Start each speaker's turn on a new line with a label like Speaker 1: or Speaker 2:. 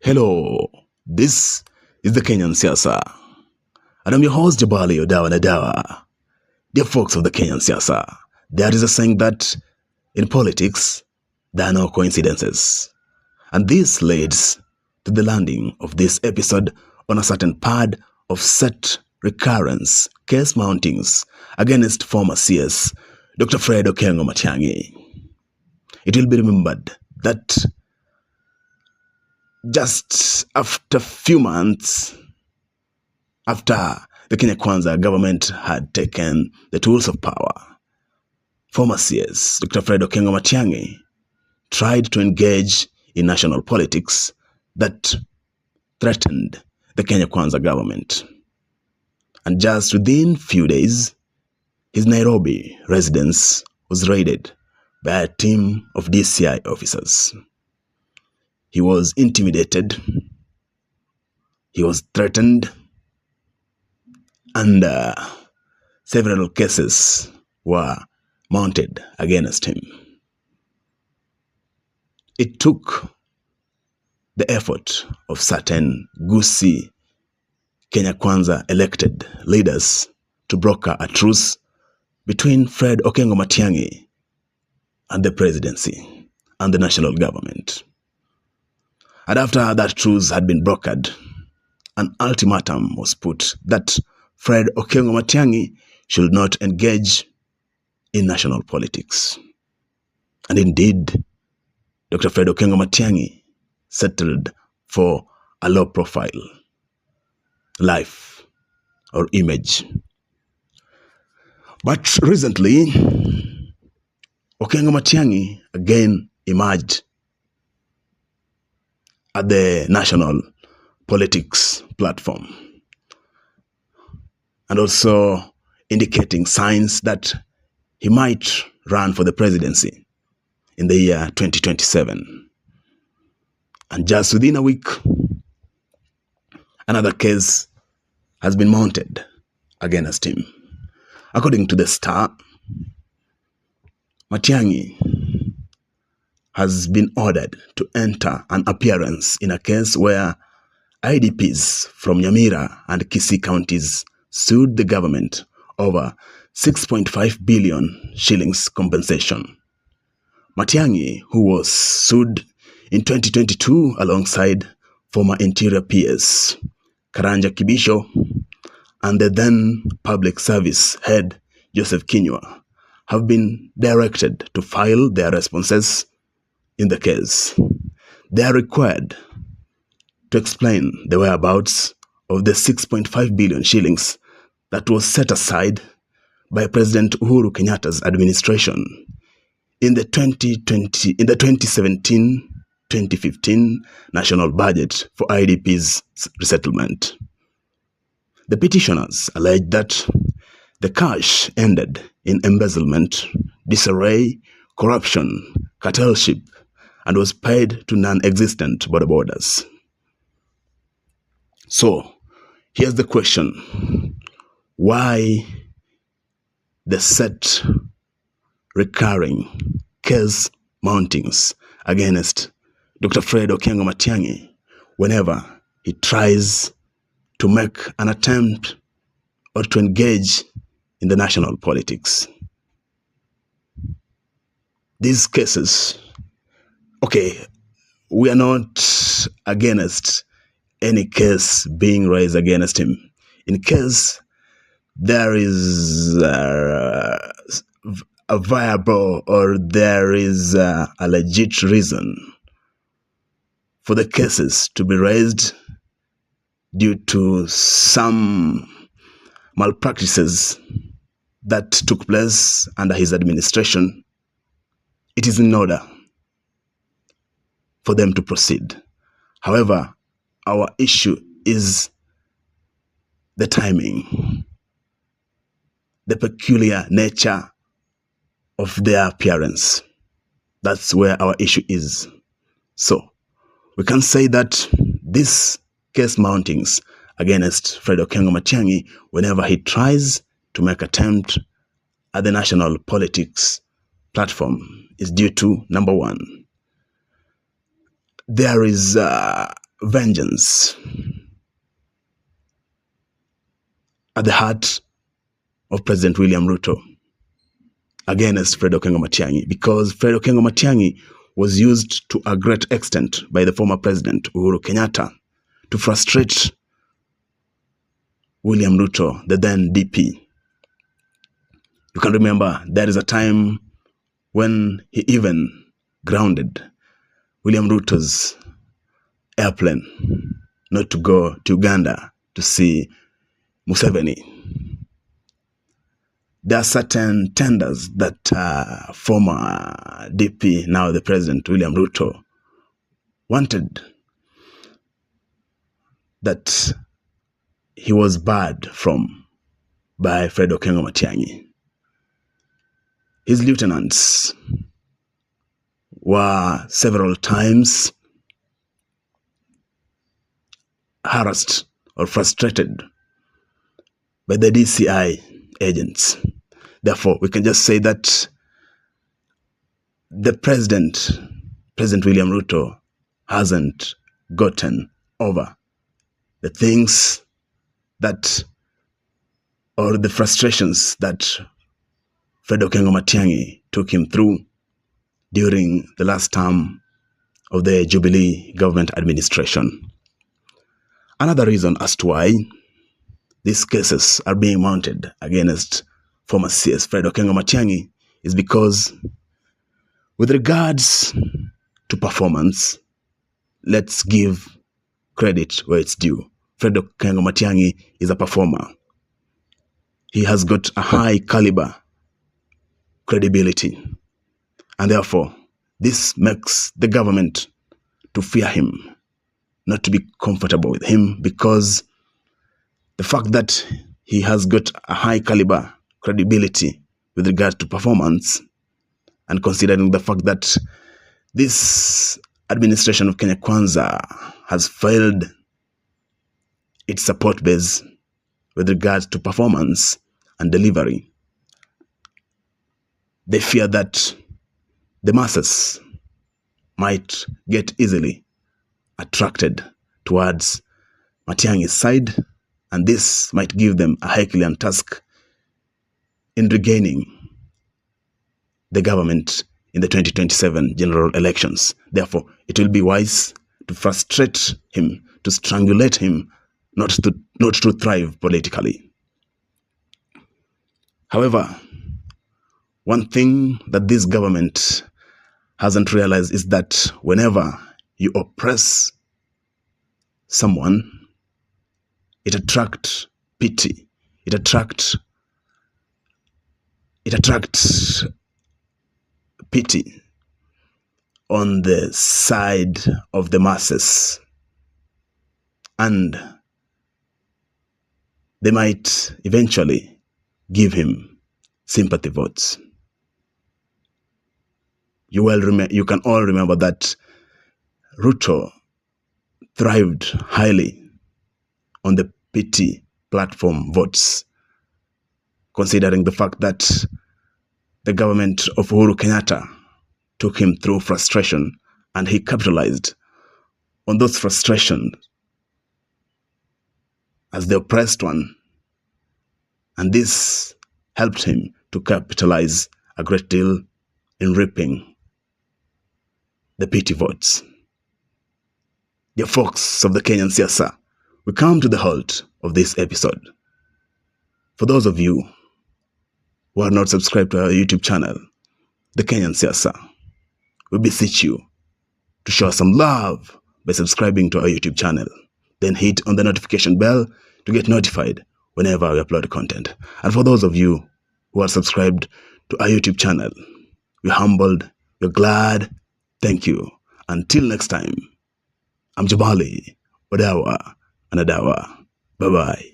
Speaker 1: Hello, this is the Kenyan Siasa, and I'm your host Jabali Odawa Nadawa. Dear folks of the Kenyan Siasa, there is a saying that in politics, there are no coincidences. And this leads to the landing of this episode on a certain pad of set recurrence case mountings against former CS, Dr. Fred Matiang'i. It will be remembered that just after a few months after the Kenya Kwanza government had taken the tools of power, former CS Dr. Fred Matiang'i tried to engage in national politics that threatened the Kenya Kwanza government. And just within few days, his Nairobi residence was raided by a team of DCI officers. He was intimidated, he was threatened, and several cases were mounted against him. It took the effort of certain Gusii Kenya Kwanza elected leaders to broker a truce between Fred Matiang'i and the presidency and the national government. And after that truce had been brokered, an ultimatum was put that Fred Matiang'i should not engage in national politics. And indeed, Dr. Fred Matiang'i settled for a low-profile life or image. But recently, Matiang'i again emerged at the national politics platform, and also indicating signs that he might run for the presidency in the year 2027. And just within a week, another case has been mounted against him. According to the Star, Matiang'i has been ordered to enter an appearance in a case where IDPs from Nyamira and Kisii counties sued the government over 6.5 billion shillings compensation. Matiang'i, who was sued in 2022 alongside former Interior PS Karanja Kibisho and the then Public Service head Joseph Kinyua, have been directed to file their responses in the case. They are required to explain the whereabouts of the 6.5 billion shillings that was set aside by President Uhuru Kenyatta's administration in the 2017-2015 national budget for IDP's resettlement. The petitioners allege that the cash ended in embezzlement, disarray, corruption, cartelship, and was paid to non-existent border borders. So, here's the question: why the set recurring case mountings against Dr. Fred Matiang'i whenever he tries to make an attempt or to engage in the national politics? These cases, we are not against any case being raised against him. In case there is a viable or there is a legit reason for the cases to be raised due to some malpractices that took place under his administration, it is in order for them to proceed. However, our issue is the timing, the peculiar nature of their appearance. That's where our issue is. So, we can say that this case mountings against Fred Matiang'i whenever he tries to make attempt at the national politics platform is due to, number one, there is vengeance at the heart of President William Ruto against Fred Okengo Matiang'i, because Fred Okengo Matiang'i was used to a great extent by the former president Uhuru Kenyatta to frustrate William Ruto, the then DP. You can remember there is a time when he even grounded William Ruto's airplane not to go to Uganda to see Museveni. There are certain tenders that former DP, now the president, William Ruto, wanted that he was barred from by Fred Okengo Matiang'i. His lieutenants were several times harassed or frustrated by the DCI agents. Therefore, we can just say that the President William Ruto, hasn't gotten over the things that, or the frustrations that Fred Okengo Matiang'i took him through during the last term of the Jubilee government administration. Another reason as to why these cases are being mounted against former CS Fred Okengo Matiang'i is because, with regards to performance, let's give credit where it's due. Fred Okengo Matiang'i is a performer. He has got a high caliber credibility, and therefore this makes the government to fear him, not to be comfortable with him, because the fact that he has got a high caliber credibility with regard to performance, and considering the fact that this administration of Kenya Kwanza has failed its support base with regard to performance and delivery, they fear that the masses might get easily attracted towards Matiang'i's side, and this might give them a Herculean task in regaining the government in the 2027 general elections. Therefore, it will be wise to frustrate him, to strangulate him, not to thrive politically. However, one thing that this government hasn't realized is that whenever you oppress someone, it attracts pity. It attracts pity on the side of the masses, and they might eventually give him sympathy votes. You can all remember that Ruto thrived highly on the pity platform votes, considering the fact that the government of Uhuru Kenyatta took him through frustration, and he capitalized on those frustrations as the oppressed one, and this helped him to capitalize a great deal in reaping the pity votes. Dear folks of the Kenyan Siasa, we come to the halt of this episode. For those of you who are not subscribed to our YouTube channel, the Kenyan Siasa, we beseech you to show us some love by subscribing to our YouTube channel. Then hit on the notification bell to get notified whenever we upload content. And for those of you who are subscribed to our YouTube channel, we're humbled, we're glad. Thank you. Until next time, I'm Jabali, Wadawa, and Adawa. Bye-bye.